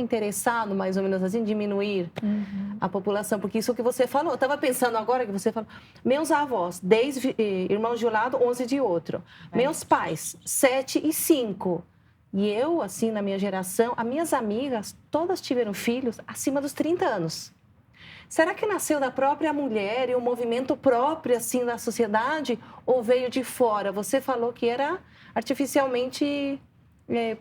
interessado, mais ou menos assim, diminuir a população, porque isso que você falou, eu estava pensando agora que você falou, meus avós, 10 irmãos de um lado, 11 de outro, meus pais, 7 e 5, e eu, assim, na minha geração, as minhas amigas, todas tiveram filhos acima dos 30 anos. Será que nasceu da própria mulher e um movimento próprio, assim, da sociedade, ou veio de fora? Você falou que era artificialmente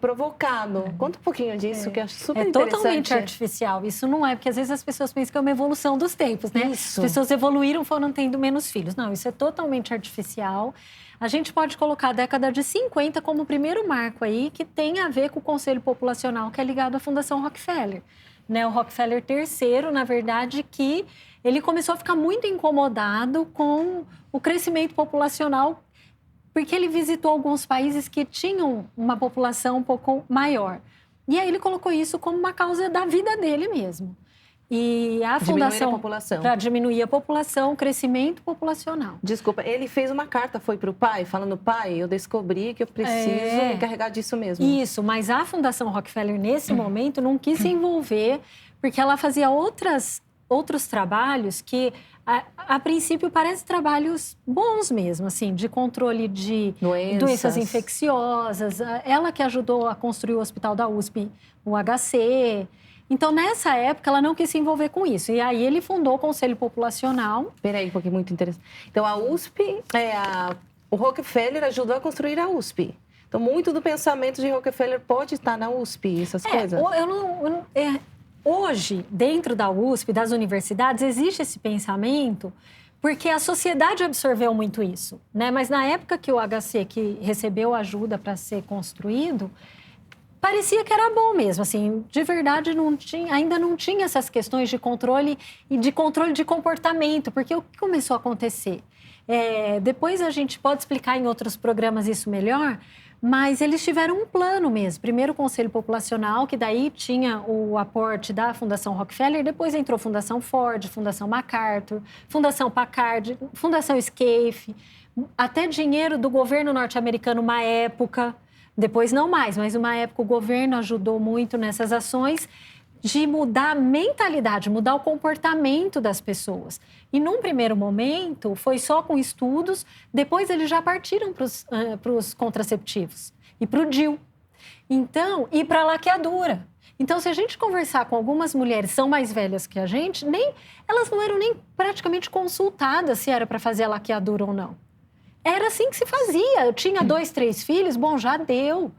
provocado. Conta um pouquinho disso, que eu acho super interessante. É totalmente artificial. Isso não é, porque às vezes as pessoas pensam que é uma evolução dos tempos, né? Isso. As pessoas evoluíram, foram tendo menos filhos. Não, isso é totalmente artificial. A gente pode colocar a década de 50 como o primeiro marco aí, que tem a ver com o Conselho Populacional, que é ligado à Fundação Rockefeller. Né? O Rockefeller III, na verdade, que ele começou a ficar muito incomodado com o crescimento populacional, porque ele visitou alguns países que tinham uma população um pouco maior. E aí ele colocou isso como uma causa da vida dele mesmo. E a fundação para diminuir a população, o crescimento populacional. Desculpa, ele fez uma carta, foi para o pai, falando, pai, eu descobri que eu preciso me encarregar disso mesmo. Isso, mas a Fundação Rockefeller, nesse momento, não quis se envolver, porque ela fazia outros trabalhos que, a princípio, parecem trabalhos bons mesmo, assim, de controle de doenças infecciosas. Ela que ajudou a construir o hospital da USP, o HC. Então, nessa época, ela não quis se envolver com isso. E aí, ele fundou o Conselho Populacional. Peraí, porque é muito interessante. Então, a USP, o Rockefeller ajudou a construir a USP. Então, muito do pensamento de Rockefeller pode estar na USP, essas coisas. Hoje, dentro da USP, das universidades, existe esse pensamento porque a sociedade absorveu muito isso, né? Mas na época que o HC que recebeu ajuda para ser construído, parecia que era bom mesmo, assim, de verdade ainda não tinha essas questões de controle e de controle de comportamento, porque o que começou a acontecer? Depois a gente pode explicar em outros programas isso melhor, mas eles tiveram um plano mesmo. Primeiro o Conselho Populacional, que daí tinha o aporte da Fundação Rockefeller, depois entrou Fundação Ford, Fundação MacArthur, Fundação Packard, Fundação Scaife, até dinheiro do governo norte-americano uma época. Depois não mais, mas uma época o governo ajudou muito nessas ações de mudar a mentalidade, mudar o comportamento das pessoas. E num primeiro momento foi só com estudos, depois eles já partiram para os contraceptivos e para o DIU. Então, e para a laqueadura. Então, se a gente conversar com algumas mulheres que são mais velhas que a gente, elas não eram nem praticamente consultadas se era para fazer a laqueadura ou não. Era assim que se fazia. Eu tinha 2, 3 filhos, bom, já deu.